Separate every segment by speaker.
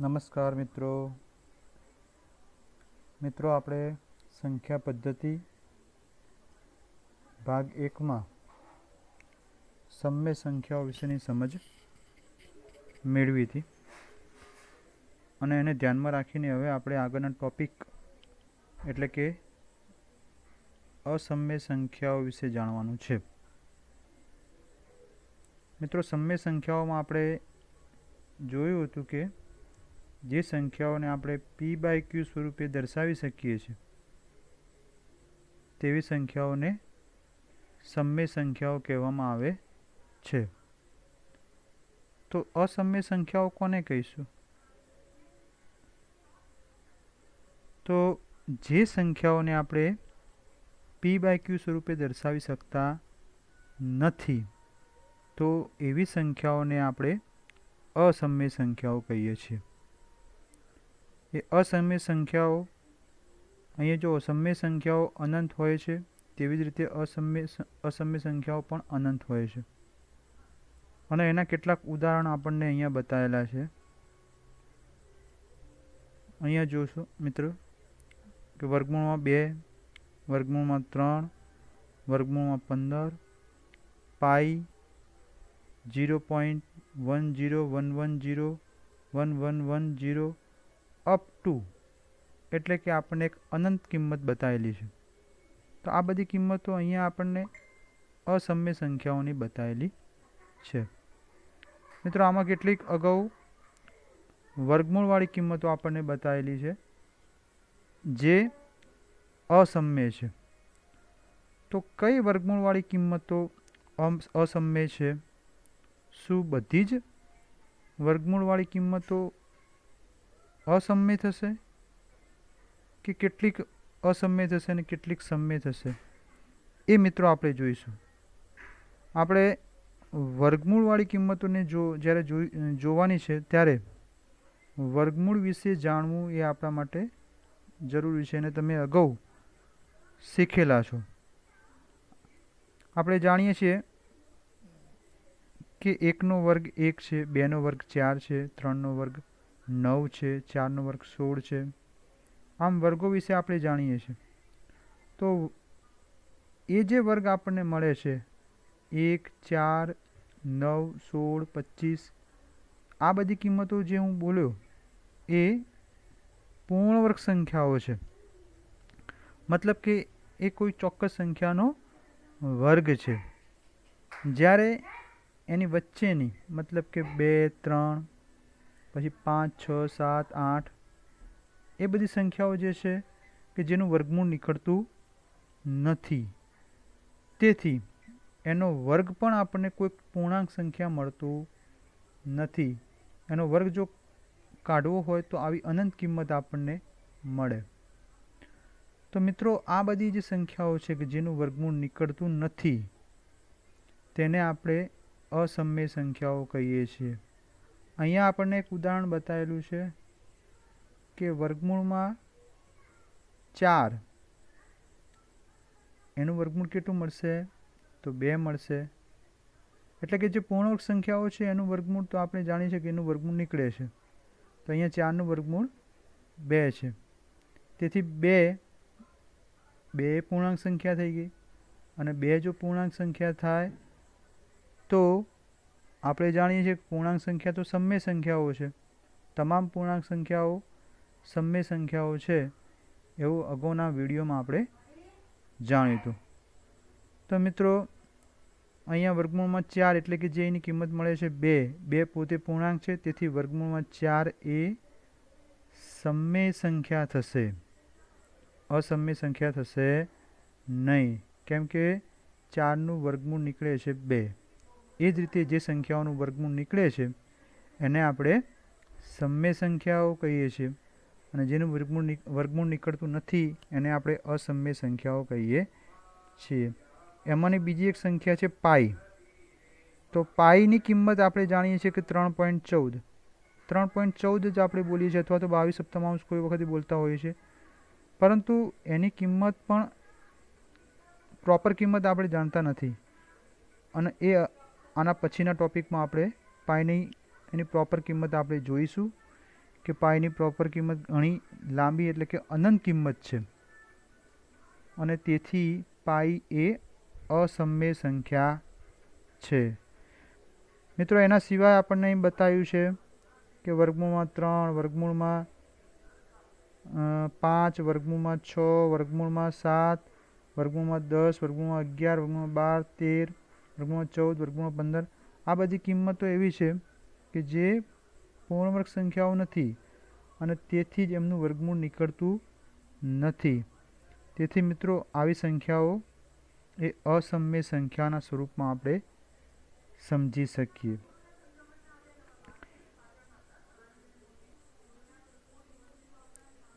Speaker 1: નમસ્કાર મિત્રો આપણે સંખ્યા પદ્ધતિ ભાગ 1માં સમય સંખ્યાઓ વિશેની સમજ મેળવી હતી અને એને ધ્યાનમાં રાખીને હવે આપણે આગળના ટોપિક એટલે કે અસમય સંખ્યાઓ વિશે જાણવાનું છે. મિત્રો, સમય સંખ્યાઓમાં આપણે જોયું હતું કે જે સંખ્યાઓને આપણે p/q સ્વરૂપે દર્શાવી શકીએ છીએ તેવી સંખ્યાઓને સમય સંખ્યાઓ કહેવામાં આવે છે. તો અસમય સંખ્યાઓ કોને કહીશું? તો જે સંખ્યાઓને આપણે p/q સ્વરૂપે દર્શાવી શકતા નથી તો એવી સંખ્યાઓને આપણે અસમય સંખ્યાઓ કહીએ છીએ. એ અસમય સંખ્યાઓ, અહીંયા જો સમય સંખ્યાઓ અનંત હોય છે તેવી જ રીતે અસમય સંખ્યાઓ પણ અનંત હોય છે. અને એના કેટલાક ઉદાહરણ આપણને અહીંયા બતાવેલા છે. અહીંયા જોશો મિત્રો કે વર્ગમૂળમાં 2, વર્ગમૂળમાં 3, વર્ગમૂળમાં 15, પાઈ 0.101101110 અપ ટુ, એટલે કે આપણને એક અનંત કિંમત બતાવેલી છે. તો આ બધી કિંમતો અહીંયા આપણને અસમય સંખ્યાઓની બતાવેલી છે. મિત્રો, આમાં કેટલીક અગાઉ વર્ગમૂળવાળી કિંમતો આપણને બતાવેલી છે જે અસમય છે. તો કઈ વર્ગમૂળવાળી કિંમતો અસમય છે? શું બધી જ વર્ગમૂળવાળી કિંમતો અસમય થશે કે કેટલીક અસમય થશે અને કેટલીક સમય થશે? એ મિત્રો આપણે જોઈશું. આપણે વર્ગમૂળવાળી કિંમતોને જ્યારે જોવાની છે ત્યારે વર્ગમૂળ વિશે જાણવું એ આપણા માટે જરૂરી છે અને તમે અગાઉ શીખેલા છો. આપણે જાણીએ છીએ કે 1નો વર્ગ 1 છે, 2નો વર્ગ 4 છે, 3નો વર્ગ 9 છે, 4નો વર્ગ 16 છે. આમ વર્ગો વિશે આપણે જાણીએ છીએ. તો એ જે વર્ગ આપણને મળે છે 1, 4, 9, 16, 25, આ બધી કિંમતો જે હું બોલ્યો એ પૂર્ણ વર્ગ સંખ્યાઓ છે. મતલબ કે એ કોઈ ચોક્કસ સંખ્યાનો વર્ગ છે. જ્યારે એની વચ્ચેની મતલબ કે 2, 3, પછી 5, 6, 7, 8 એ બધી સંખ્યાઓ જે છે કે જેનું વર્ગમૂળ નીકળતું નથી, તેથી એનો વર્ગ પણ આપણને કોઈ પૂર્ણાંક સંખ્યા મળતું નથી. એનો વર્ગ જો કાઢવો હોય તો આવી અનંત કિંમત આપણને મળે. તો મિત્રો, આ બધી જે સંખ્યાઓ છે કે જેનું વર્ગમૂળ નીકળતું નથી તેને આપણે અસમય સંખ્યાઓ કહીએ છીએ. અહીંયા આપણને એક ઉદાહરણ બતાવેલું છે કે વર્ગમૂળમાં 4, એનું વર્ગમૂળ કેટલું મળશે? તો 2 મળશે. એટલે કે જે પૂર્ણાંક સંખ્યાઓ છે એનું વર્ગમૂળ તો આપણે જાણીએ છીએ કે એનું વર્ગમૂળ નીકળે છે. તો અહીંયા 4નું વર્ગમૂળ 2 છે. તેથી 2 પૂર્ણાંક સંખ્યા થઈ ગઈ અને 2 જો પૂર્ણાંક સંખ્યા થાય તો આપણે જાણીએ છીએ કે પૂર્ણાંક સંખ્યા તો સમય સંખ્યાઓ છે. તમામ પૂર્ણાંક સંખ્યાઓ સમય સંખ્યાઓ છે એવું અગાઉના વિડીયોમાં આપણે જાણ્યું હતું. તો મિત્રો, અહીંયા વર્ગમૂળમાં 4 એટલે કે જે એની કિંમત મળે છે 2 પોતે પૂર્ણાંક છે, તેથી વર્ગમૂળમાં 4 એ સમય સંખ્યા થશે, અસમય સંખ્યા થશે નહીં, કેમ કે 4નું વર્ગમૂળ નીકળે છે 2. એ જ રીતે જે સંખ્યાઓનું વર્ગમૂળ નીકળે છે એને આપણે સમય સંખ્યાઓ કહીએ છીએ અને જેનું વર્ગમૂળ નીકળતું નથી એને આપણે અસમય સંખ્યાઓ કહીએ છીએ. એમાંની બીજી એક સંખ્યા છે પાઈ. તો પાઈની કિંમત આપણે જાણીએ છીએ કે 3.14. 3.14 જ આપણે બોલીએ છીએ અથવા તો 22 સપ્તમાંશ કોઈ વખતે બોલતા હોઈએ છીએ, પરંતુ એની કિંમત પણ પ્રોપર કિંમત આપણે જાણતા નથી અને એ આના પછીના ટોપિકમાં આપણે પાઈની એની પ્રોપર કિંમત આપણે જોઈશું કે પાઈની પ્રોપર કિંમત ઘણી લાંબી એટલે કે અનંત કિંમત છે અને તેથી પાઈ એ અસમય સંખ્યા છે. મિત્રો એના સિવાય આપણને અહીં બતાવ્યું છે કે વર્ગમૂળમાં 3, વર્ગમૂળમાં 5, વર્ગમૂળમાં 6, વર્ગમૂળમાં 7, વર્ગમૂળમાં 10, વર્ગમૂળમાં 11, વર્ગમૂળમાં 12, 13, વર્ગમૂળમાં 14, વર્ગમૂળમાં 15. આ બધી કિંમતો એવી છે કે જે પૂર્ણવર્ગ સંખ્યાઓ નથી અને તેથી જ એમનું વર્ગમૂળ નીકળતું નથી. તેથી મિત્રો આવી સંખ્યાઓ એ અસમય સંખ્યાના સ્વરૂપમાં આપણે સમજી શકીએ.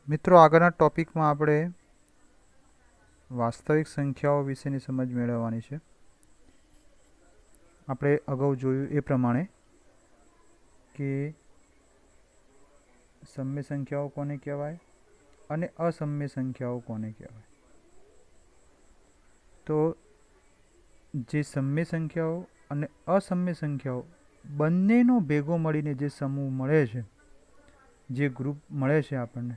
Speaker 1: મિત્રો આગળના ટોપિકમાં આપણે વાસ્તવિક સંખ્યાઓ વિશેની સમજ મેળવવાની છે. આપણે અગાઉ જોયું એ પ્રમાણે કે સમય સંખ્યાઓ કોને કહેવાય અને અસમય સંખ્યાઓ કોને કહેવાય. તો જે સમય સંખ્યાઓ અને અસમય સંખ્યાઓ બંનેનો ભેગો મળીને જે સમૂહ મળે છે, જે ગ્રુપ મળે છે આપણને,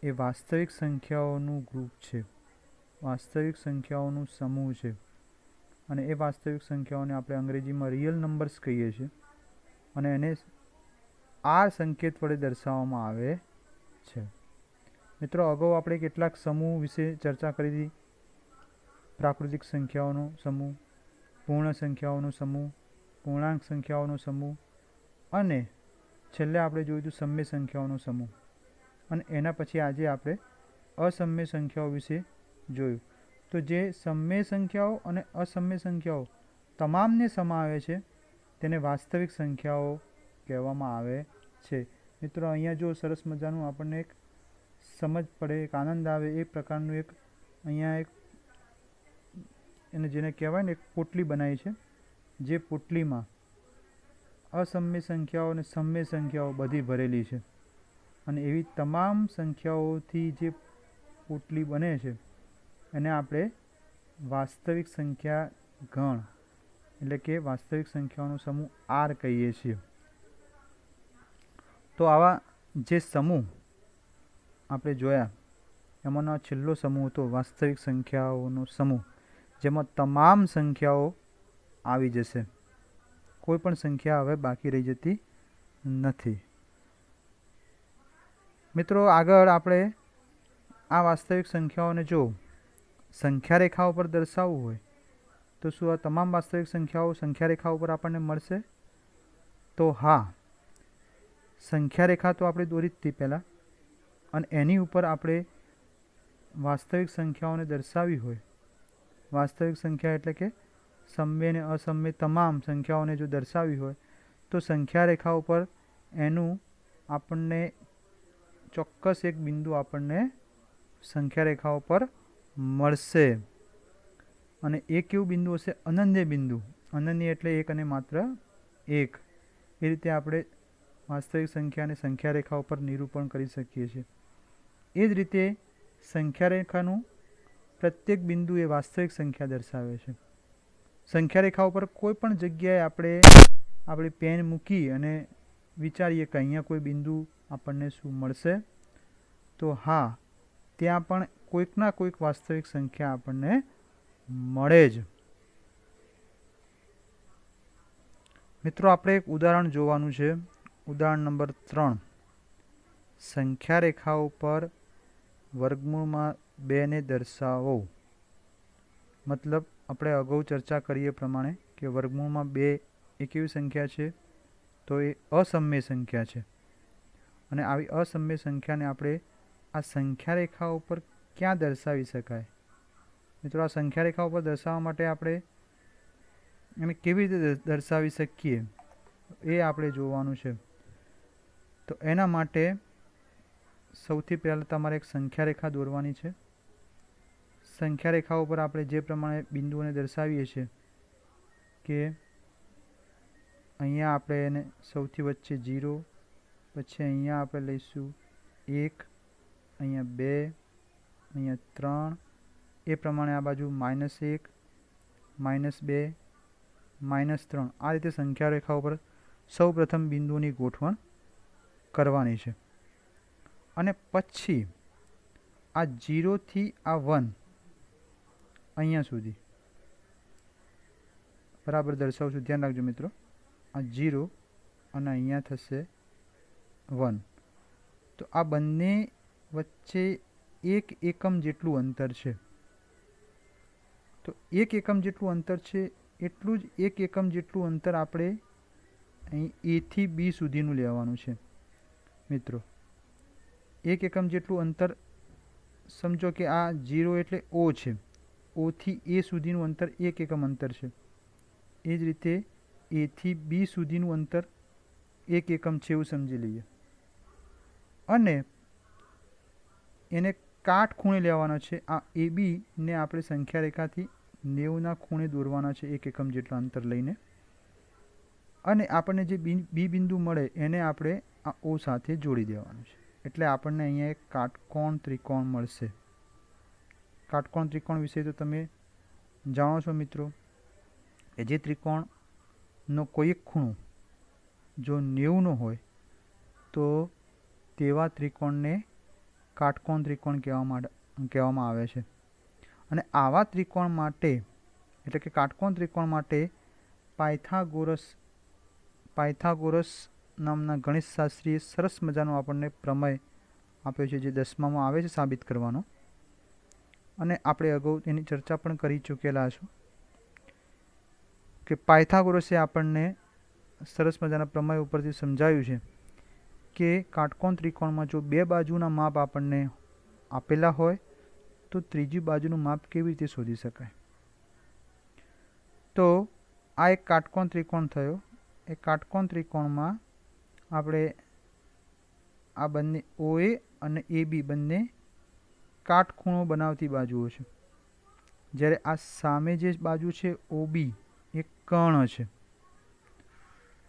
Speaker 1: એ વાસ્તવિક સંખ્યાઓનું ગ્રુપ છે, વાસ્તવિક સંખ્યાઓનું સમૂહ છે. અને એ વાસ્તવિક સંખ્યાઓને આપણે અંગ્રેજીમાં રિયલ નંબર્સ કહીએ છીએ અને એને આ સંકેત વડે દર્શાવવામાં આવે છે. મિત્રો અગાઉ આપણે કેટલાક સમૂહ વિશે ચર્ચા કરી હતી. પ્રાકૃતિક સંખ્યાઓનો સમૂહ, પૂર્ણ સંખ્યાઓનો સમૂહ, પૂર્ણાંક સંખ્યાઓનો સમૂહ અને છેલ્લે આપણે જોયું હતું સમય સંખ્યાઓનો સમૂહ. અને એના પછી આજે આપણે અસમય સંખ્યાઓ વિશે જોયું. તો જે સમય સંખ્યાઓ અને અસમય સંખ્યાઓ તમામને સમાવે છે તેને વાસ્તવિક સંખ્યાઓ કહેવામાં આવે છે. મિત્રો અહીંયા જો સરસ મજાનું આપણને એક સમજ પડે, એક આનંદ આવે એ પ્રકારનું એક અહીંયા એક એને જેને કહેવાય ને એક પોટલી બનાવી છે. જે પોટલીમાં અસમય સંખ્યાઓ અને સમય સંખ્યાઓ બધી ભરેલી છે અને એવી તમામ સંખ્યાઓથી જે પોટલી બને છે એને આપણે વાસ્તવિક સંખ્યા ગણ એટલે કે વાસ્તવિક સંખ્યાઓનો સમૂહ આર કહીએ છીએ. તો આવા જે સમૂહ આપણે જોયા એમાંનો છેલ્લો સમૂહ હતો વાસ્તવિક સંખ્યાઓનો સમૂહ, જેમાં તમામ સંખ્યાઓ આવી જશે. કોઈ પણ સંખ્યા હવે બાકી રહી જતી નથી. મિત્રો આગળ આપણે આ વાસ્તવિક સંખ્યાઓને જો સંખ્યા રેખા ઉપર દર્શાવવું હોય તો શું આ તમામ વાસ્તવિક સંખ્યાઓ સંખ્યા રેખા ઉપર આપણને મળશે? તો હા, સંખ્યા રેખા તો આપણે દોરી જ હતી પહેલાં અને એની ઉપર આપણે વાસ્તવિક સંખ્યાઓને દર્શાવી હોય, વાસ્તવિક સંખ્યા એટલે કે સમય અને અસમય તમામ સંખ્યાઓને જો દર્શાવી હોય તો સંખ્યા રેખા ઉપર એનું આપણને ચોક્કસ એક બિંદુ આપણને સંખ્યા રેખા ઉપર મળશે અને એ કેવું બિંદુ હશે? અનન્ય બિંદુ. અનન્ય એટલે એક અને માત્ર એક. એ રીતે આપણે વાસ્તવિક સંખ્યા અને સંખ્યા રેખા ઉપર નિરૂપણ કરી શકીએ છીએ. એ જ રીતે સંખ્યા રેખાનું પ્રત્યેક બિંદુ એ વાસ્તવિક સંખ્યા દર્શાવે છે. સંખ્યા રેખા ઉપર કોઈ પણ જગ્યાએ આપણે પેન મૂકી અને વિચારીએ કે અહીંયા કોઈ બિંદુ આપણને શું મળશે? તો હા, ત્યાં પણ કોઈકના કોઈક વાસ્તવિક સંખ્યા આપણને મળે જ. મિત્રો આપણે એક ઉદાહરણ જોવાનું છે. ઉદાહરણ નંબર 3. સંખ્યા રેખા ઉપર વર્ગમૂળમાં 2 ને દર્શાવો. મતલબ આપણે અગાઉ ચર્ચા કરીએ પ્રમાણે કે વર્ગમૂળમાં 2 એ કેવી સંખ્યા છે? તો એ અસમય સંખ્યા છે. અને આવી અસમય સંખ્યાને આપણે આ સંખ્યા રેખા ઉપર ક્યાં દર્શાવી શકાય? મિત્રો આ સંખ્યા રેખા ઉપર દર્શાવવા માટે આપણે એને કેવી રીતે દર્શાવી શકીએ એ આપણે જોવાનું છે. તો એના માટે સૌથી પહેલાં તમારે એક સંખ્યા રેખા દોરવાની છે. સંખ્યા રેખા ઉપર આપણે જે પ્રમાણે બિંદુઓને દર્શાવીએ છીએ કે અહીંયા આપણે એને સૌથી વચ્ચે 0, પછી અહીંયા આપણે લઈશું 1, અહીંયા 2, અહીંયા 3, એ પ્રમાણે આ બાજુ -1, -2, -3. આ રીતે સંખ્યા રેખા ઉપર સૌ પ્રથમ બિંદુની ગોઠવણ કરવાની છે. અને પછી આ 0 થી આ 1 અહીંયા સુધી બરાબર દર્શાવું છું, ધ્યાન રાખજો મિત્રો. આ 0 અને અહીંયા થશે 1. તો આ બંને વચ્ચે 1 એકમ જેટલું અંતર છે. તો 1 એકમ જેટલું અંતર છે, એટલું જ 1 એકમ જેટલું અંતર આપણે અહીં A થી B સુધીનું લેવાનું છે મિત્રો. 1 એકમ જેટલું અંતર સમજો કે આ 0 એટલે O છે. O થી A સુધીનું અંતર 1 એકમ અંતર છે. એ જ રીતે A થી B સુધીનું અંતર 1 એકમ છે એવું સમજી લઈએ. અને એને કાટખૂણે લેવાનો છે. આ AB ને આપણે સંખ્યા રેખાથી 90ના ખૂણે દોરવાના છે 1 એકમ જેટલા અંતર લઈને. અને આપણને જે બી બિંદુ મળે એને આપણે આ O સાથે જોડી દેવાનું છે. એટલે આપણને અહીંયા એક કાટકોણ ત્રિકોણ મળશે. કાટકોણ ત્રિકોણ વિશે તો તમે જાણો છો મિત્રો કે જે ત્રિકોણનો કોઈ એક ખૂણો જો 90નો હોય તો તેવા ત્રિકોણને કાટકોણ ત્રિકોણ કહેવામાં આવે છે. અને આવા ત્રિકોણ માટે એટલે કે કાટકોણ ત્રિકોણ માટે પાયથાગોરસ નામના ગણિતશાસ્ત્રીએ સરસ મજાનો આપણને પ્રમેય આપ્યો છે, જે 10મામાં આવે છે સાબિત કરવાનો. અને આપણે અગાઉ એની ચર્ચા પણ કરી ચૂકેલા છું કે પાયથાગોરસે આપણને સરસ મજાના પ્રમેય ઉપરથી સમજાવ્યું છે કે કાટકોણ ત્રિકોણમાં જો 2 બાજુના માપ આપણને આપેલા હોય તો ત્રીજી બાજુનું માપ કેવી રીતે શોધી શકાય. તો આ એક કાટકોણ ત્રિકોણ થયો. એ કાટકોણ ત્રિકોણમાં આપણે આ બંને OA અને AB બંને કાટખૂણો બનાવતી બાજુઓ છે. જ્યારે આ સામે જે બાજુ છે OB એ કર્ણ છે.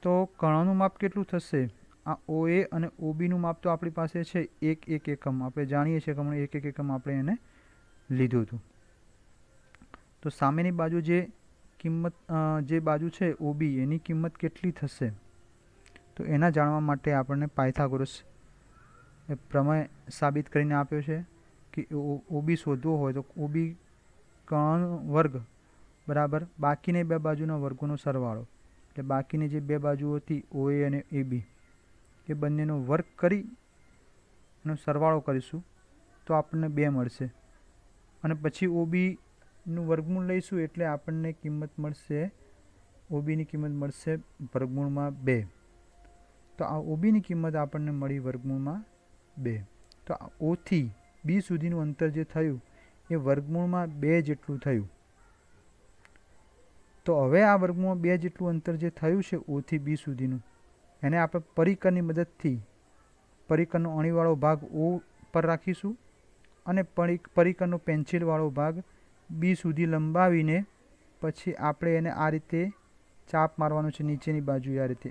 Speaker 1: તો કર્ણનું માપ કેટલું થશે? આ OA અને OBનું માપ તો આપણી પાસે છે 1 એકમ. આપણે જાણીએ છીએ કે હમણાં 1 એકમ આપણે એને લીધું હતું. તો સામેની બાજુ જે બાજુ છે OB એની કિંમત કેટલી થશે? તો એના જાણવા માટે આપણને પાયથાગોરસ પ્રમેય સાબિત કરીને આપ્યો છે કે OB શોધવો હોય તો OB કર્ણ વર્ગ બરાબર બાકીની 2 બાજુના વર્ગોનો સરવાળો. એટલે બાકીની જે 2 બાજુઓ હતી OA અને AB એ બંનેનો વર્ગ કરી એનો સરવાળો કરીશું તો આપણને 2 મળશે. અને પછી OBનું વર્ગમૂળ લઈશું એટલે આપણને કિંમત મળશે, OBની કિંમત મળશે વર્ગમૂળમાં 2. તો આ OBની કિંમત આપણને મળી વર્ગમૂળમાં 2. તો આ O થી B સુધીનું અંતર જે થયું એ વર્ગમૂળમાં 2 જેટલું થયું. તો હવે આ વર્ગમૂળમાં 2 જેટલું અંતર જે થયું છે O થી B સુધીનું, એને આપણે પરિકરની મદદથી પરિકરનો અણીવાળો ભાગ O પર રાખીશું અને પરિકરનો પેન્સિલવાળો ભાગ B સુધી લંબાવીને પછી આપણે એને આ રીતે ચાપ મારવાનો છે નીચેની બાજુએ આ રીતે.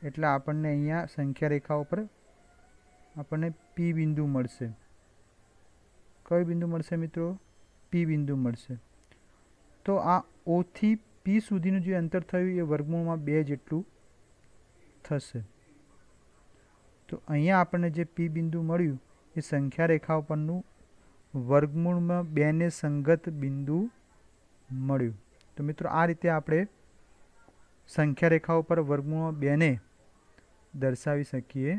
Speaker 1: એટલે આપણને અહીંયા સંખ્યા રેખાઓ પર આપણને P બિંદુ મળશે. કયો બિંદુ મળશે મિત્રો? P બિંદુ મળશે. તો આ O થી P સુધીનું જે અંતર થયું એ વર્ગમૂળમાં 2 જેટલું થશે. તો અહીંયા આપણને જે P બિંદુ મળ્યું એ સંખ્યા રેખાઓ પરનું વર્ગમૂળમાં 2 ને સંગત બિંદુ મળ્યું. તો મિત્રો આ રીતે આપણે સંખ્યા રેખાઓ પર વર્ગમૂળમાં 2 ને દર્શાવી શકીએ